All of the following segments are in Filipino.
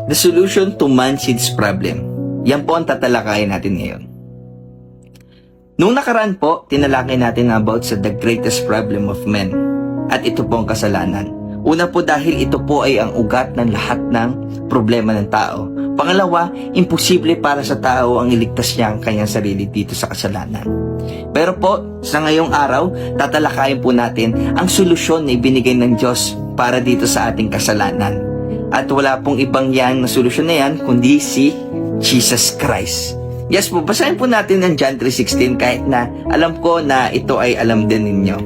The solution to man's problem. Yan po ang tatalakayin natin ngayon. Nung nakaraan po, tinalakay natin about sa the greatest problem of men. At ito po ang kasalanan. Una po dahil ito po ay ang ugat ng lahat ng problema ng tao. Pangalawa, imposible para sa tao ang iligtas niya ang kanyang sarili dito sa kasalanan. Pero po, sa ngayong araw, tatalakayin po natin ang solusyon na ibinigay ng Diyos para dito sa ating kasalanan. At wala pong ibang yan na solusyon na yan, kundi si Jesus Christ. Yes po, basahin po natin ang John 3:16 kahit na alam ko na ito ay alam din ninyo.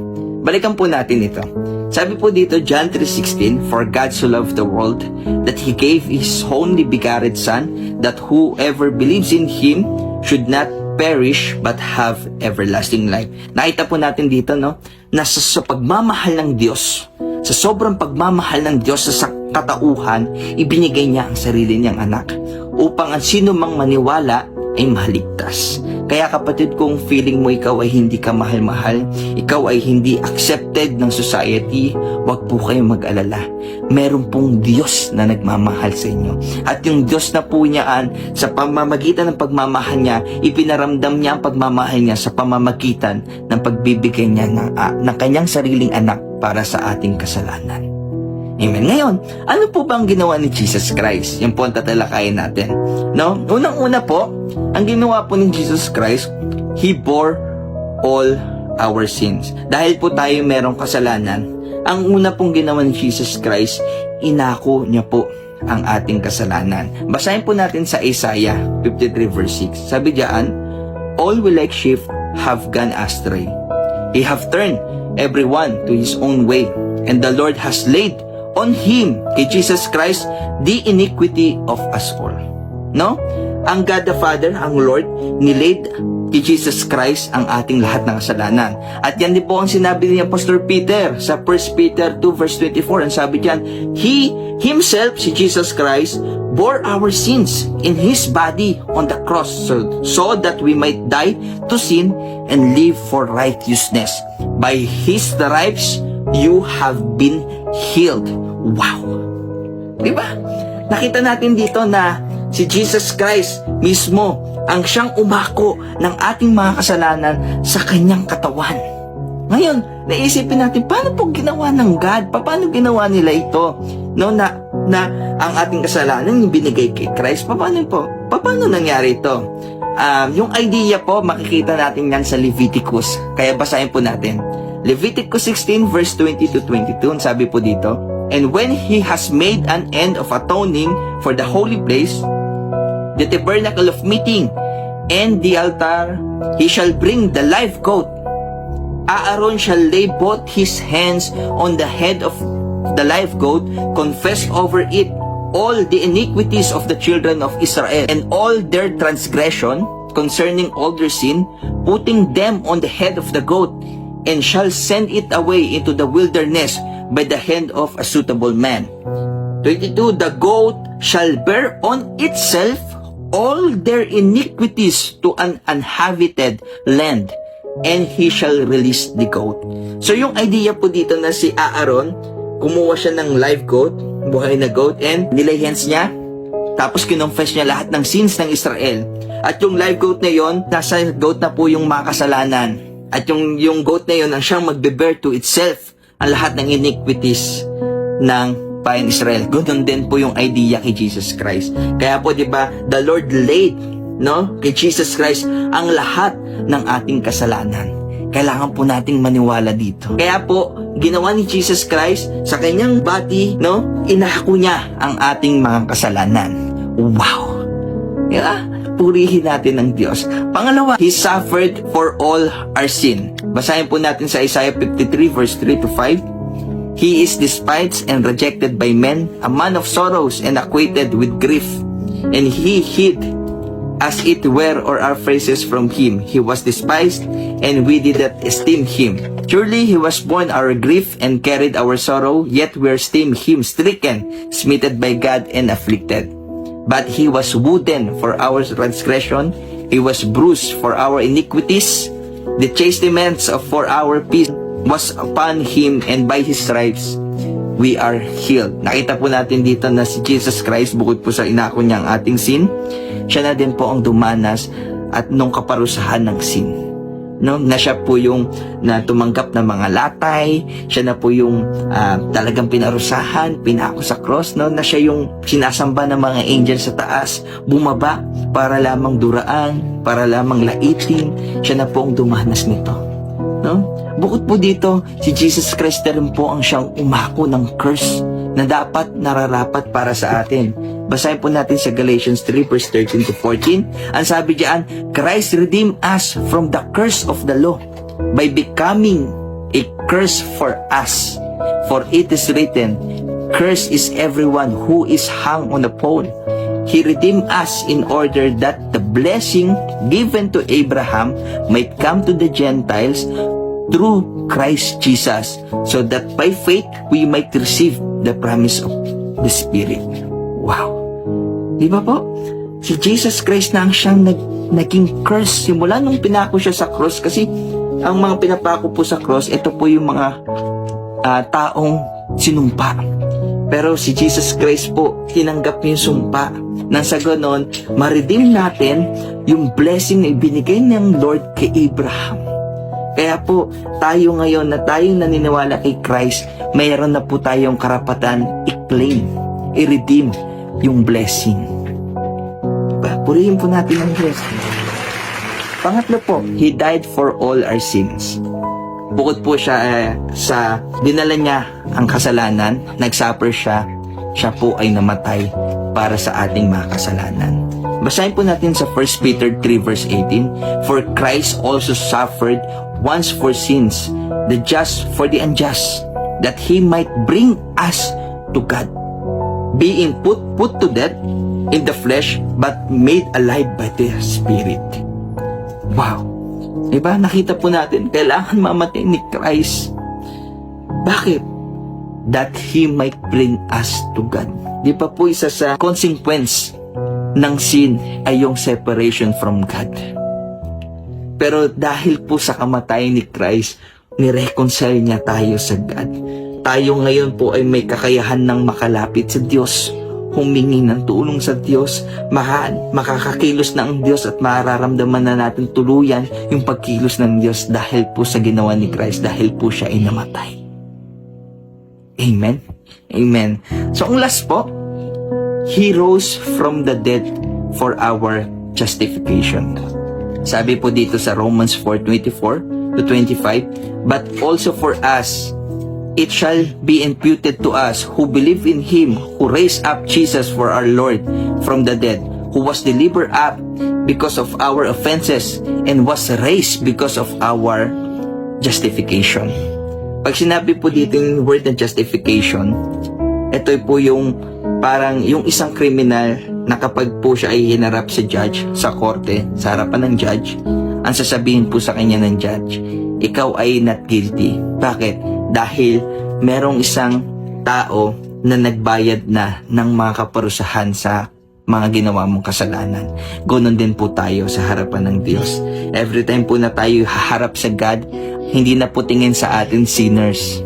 Balikan po natin ito. Sabi po dito, John 3:16, "For God so loved the world, that He gave His only begotten Son, that whoever believes in Him should not perish, but have everlasting life." Nakita po natin dito, no? Na sa pagmamahal ng Diyos, sa sobrang pagmamahal ng Diyos sa katauhan, ibinigay niya ang sarili niyang anak, upang ang sino mang maniwala ay maligtas. Kaya kapatid, kung feeling mo ikaw ay hindi ka mahal-mahal, ikaw ay hindi accepted ng society, wag po kayong mag-alala. Meron pong Diyos na nagmamahal sa inyo. At yung Diyos na po niyaan, sa pamamagitan ng pagmamahal niya, ipinaramdam niya ang pagmamahal niya sa pamamagitan ng pagbibigay niya ng kanyang sariling anak para sa ating kasalanan. Amen. Ngayon, ano po ba ang ginawa ni Jesus Christ? Yan po ang tatalakayin natin. No? Unang-una po, ang ginawa po ni Jesus Christ, He bore all our sins. Dahil po tayo merong kasalanan, ang una pong ginawa ni Jesus Christ, inako niya po ang ating kasalanan. Basahin po natin sa Isaiah 53 verse 6. Sabi diyan, "All will like sheep have gone astray. They have turned everyone to his own way. And the Lord has laid on Him," kay Jesus Christ, "the iniquity of us all." No? Ang God the Father, ang Lord, nilaid kay Jesus Christ ang ating lahat ng kasalanan. At yan din po ang sinabi ni Apostle Peter sa 1 Peter 2 verse 24. Ang sabi diyan, He Himself, si Jesus Christ, bore our sins in His body on the cross so that we might die to sin and live for righteousness. By His stripes, you have been healed. Wow! Diba? Nakita natin dito na si Jesus Christ mismo ang siyang umako ng ating mga kasalanan sa kanyang katawan. Ngayon, naisipin natin, paano po ginawa ng God? Paano ginawa nila ito? No, na ang ating kasalanan yung binigay kay Christ. Paano nangyari ito? Yung idea po, makikita natin yan sa Leviticus. Kaya basahin po natin. Leviticus 16 verse 20 to 22, sabi po dito, "And when he has made an end of atoning for the holy place, the tabernacle of meeting, and the altar, he shall bring the live goat. Aaron shall lay both his hands on the head of the live goat, confess over it all the iniquities of the children of Israel, and all their transgression concerning all their sin, putting them on the head of the goat, and shall send it away into the wilderness by the hand of a suitable man. 22, the goat shall bear on itself all their iniquities to an uninhabited land, and he shall release the goat." So yung idea po dito na si Aaron, kumuha siya ng live goat, buhay na goat, and nilay hands niya, tapos kinonfess niya lahat ng sins ng Israel. At yung live goat na yon, nasa goat na po yung mga kasalanan. At yung goat na yun ang siyang magbe-bear to itself ang lahat ng iniquities ng bayan Israel. Ganoon din po yung idea kay Jesus Christ. Kaya po, di ba, the Lord laid, no, kay Jesus Christ ang lahat ng ating kasalanan. Kailangan po nating maniwala dito. Kaya po, ginawa ni Jesus Christ sa kanyang body, no, inako niya ang ating mga kasalanan. Wow! Diba? Purihin natin ang Diyos. Pangalawa, He suffered for all our sin. Basahin po natin sa Isaiah 53 verse 3 to 5. "He is despised and rejected by men, a man of sorrows and acquainted with grief. And He hid, as it were, our faces from Him. He was despised, and we did not esteem Him. Surely He was borne our grief and carried our sorrow, yet we esteemed Him stricken, smitten by God, and afflicted. But He was wounded for our transgression, He was bruised for our iniquities. The chastisement for our peace was upon Him, and by His stripes we are healed. Nakita po natin dito na si Jesus Christ, bukod po sa inako niya ang ating sin, siya na din po ang dumanas at nung kaparusahan ng sin. No, na siya po yung na tumanggap ng mga latay, siya na po yung talagang pinarusahan, pinako sa cross, no, na siya yung sinasamba ng mga angel sa taas, bumaba para lamang duraan, para lamang laitin, siya na po ang dumanas nito. No? Bukod po dito, si Jesus Christ rin po ang siyang umako ng curse na dapat nararapat para sa atin. Basahin po natin sa Galatians 3 verse 13 to 14. Ang sabi diyan, Christ redeemed us from the curse of the law by becoming a curse for us. For it is written, cursed is everyone who is hung on a pole. He redeemed us in order that the blessing given to Abraham might come to the Gentiles through Christ Jesus, so that by faith we might receive the promise of the Spirit. Wow! Di ba po? Si Jesus Christ na ang siyang naging curse simula nung pinako siya sa cross, kasi ang mga pinapako po sa cross, ito po yung mga taong sinumpa. Pero si Jesus Christ po, tinanggap niya yung sumpa. Nang sa ganon, ma-redeem natin yung blessing na ibinigay ng Lord kay Abraham. Kaya po, tayo ngayon na tayong naniniwala kay Christ, mayroon na po tayong karapatan i-claim, i-redeem yung blessing. Purihin po natin ang blessing. Pangatlo po, He died for all our sins. Bukod po siya sa dinala niya ang kasalanan, nagsuffer siya, siya po ay namatay para sa ating mga kasalanan. Basahin po natin sa 1 Peter 3 verse 18, For Christ also suffered once for sins, the just for the unjust, that He might bring us to God, being put to death in the flesh, but made alive by the Spirit. Wow! Diba? Nakita po natin, kailangan mamatay ni Christ. Bakit? That He might bring us to God. Di ba po isa sa consequence ng sin ay yung separation from God. Pero dahil po sa kamatayan ni Christ, nireconcile niya tayo sa God. Tayo ngayon po ay may kakayahan ng makalapit sa Diyos, humingi ng tulong sa Diyos, makakakilos na ang Diyos at mararamdaman na natin tuluyan yung pagkilos ng Diyos dahil po sa ginawa ni Christ, dahil po siya ay namatay. Amen? Amen. So ang last po, He rose from the dead for our justification. Sabi po dito sa Romans 4:24 to 25, but also for us, it shall be imputed to us who believe in Him who raised up Jesus for our Lord from the dead, who was delivered up because of our offenses and was raised because of our justification. Pag sinabi po dito yung word na justification, ito po yung parang yung isang kriminal na kapag po siya ay hinarap sa judge, sa korte, sa harapan ng judge, ang sasabihin po sa kanya ng judge, ikaw ay not guilty. Bakit? Dahil merong isang tao na nagbayad na ng mga kaparusahan sa mga ginawa mong kasalanan. Ganon din po tayo sa harapan ng Diyos. Every time po na tayo haharap sa God, hindi na po tingin sa atin sinners.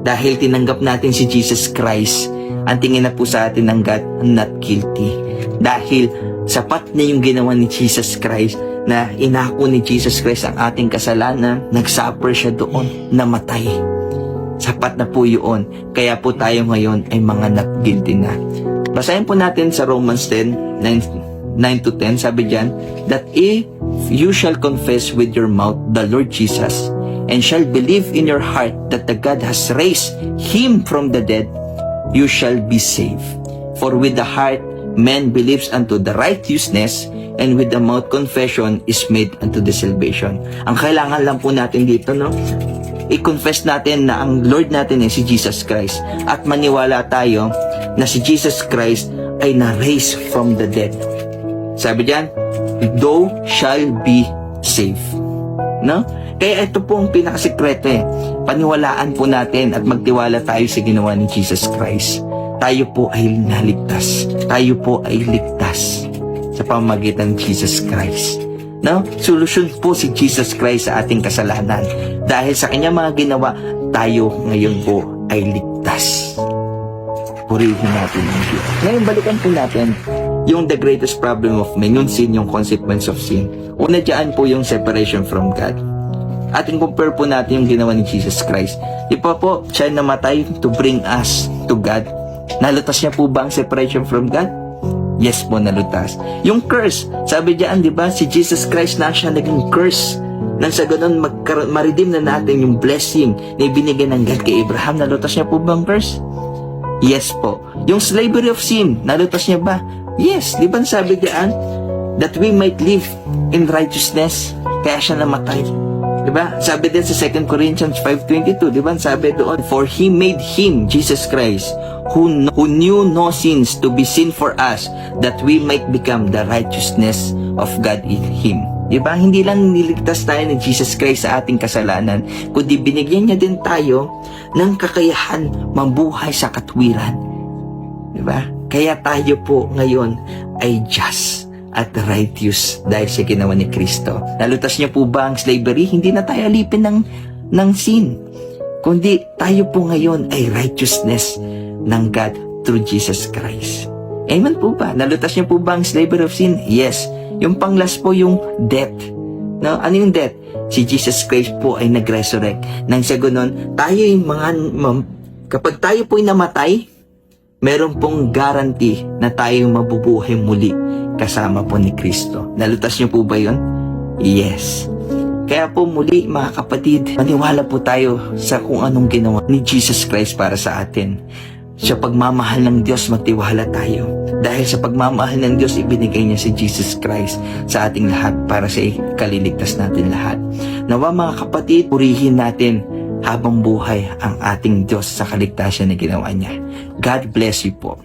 Dahil tinanggap natin si Jesus Christ, ang tingin na po sa atin ng God, not guilty. Dahil sapat na yung ginawa ni Jesus Christ, na inako ni Jesus Christ ang ating kasalanan, nagsuffer siya doon, namatay. Sapat na po yun. Kaya po tayo ngayon ay mga not guilty na. Basahin po natin sa Romans 10, 9 to 10, sabi diyan, that if you shall confess with your mouth the Lord Jesus, and shall believe in your heart that the God has raised Him from the dead, you shall be saved. For with the heart man believes unto the righteousness, and with the mouth confession is made unto the salvation. Ang kailangan lang po natin dito, no? I-confess natin na ang Lord natin ay si Jesus Christ, at maniwala tayo na si Jesus Christ ay na-raise from the dead. Sabi diyan, thou shall be saved. No? Kaya ito po ang pinakasikreto Paniwalaan po natin at magtiwala tayo sa ginawa ni Jesus Christ. Tayo po ay naligtas. Tayo po ay ligtas sa pamamagitan ng Jesus Christ. No? Solusyon po si Jesus Christ sa ating kasalanan. Dahil sa kanyang mga ginawa, tayo ngayon po ay ligtas. purihin natin ang Diyos. Ngayon, balikan po natin yung the greatest problem of men, yung sin, yung consequence of sin. Una dyan po yung separation from God. Ating compare po natin yung ginawa ni Jesus Christ. Di pa po, siya namatay to bring us to God. Nalutas niya po ba ang separation from God? Yes po, nalutas. Yung curse, sabi diyan, di ba, si Jesus Christ na siya naging curse. Nang sa ganun, ma-redeem na natin yung blessing na ibinigay ng God kay Abraham. Nalutas niya po ba ang curse? Yes po. Yung slavery of sin, nalutas niya ba? Yes. Di ba sabi diyan, that we might live in righteousness. Kaya siya namatay. Diba? Sabi din sa 2 Corinthians 5:22, diba? Sabi doon, for He made Him, Jesus Christ, who knew no sins to be sin for us, that we might become the righteousness of God in Him. Diba? Hindi lang niligtas tayo ni Jesus Christ sa ating kasalanan, kundi binigyan niya din tayo ng kakayahan mabuhay sa katwiran. Diba? Kaya tayo po ngayon ay just at righteous dahil sa ginawa ni Kristo. Nalutas niya po ba ang slavery? Hindi na tayo alipin ng sin. Kundi tayo po ngayon ay righteousness ng God through Jesus Christ. Amen po ba? Nalutas niya po ba ang slavery of sin? Yes. Yung panglas po yung death. No? Ano yung death? Si Jesus Christ po ay nag-resurrect. Nang sa ganun, tayo yung kapag tayo po ay namatay, meron pong guarantee na tayo mabubuhay muli kasama po ni Kristo. Nalutas niyo po ba yun? Yes. Kaya po muli mga kapatid, maniwala po tayo sa kung anong ginawa ni Jesus Christ para sa atin. Sa pagmamahal ng Diyos, magtiwala tayo. Dahil sa pagmamahal ng Diyos, ibinigay niya si Jesus Christ sa ating lahat para sa kaliligtas natin lahat. Nawa mga kapatid, purihin natin habang buhay ang ating Diyos sa kaligtasan na ginawa niya. God bless you po.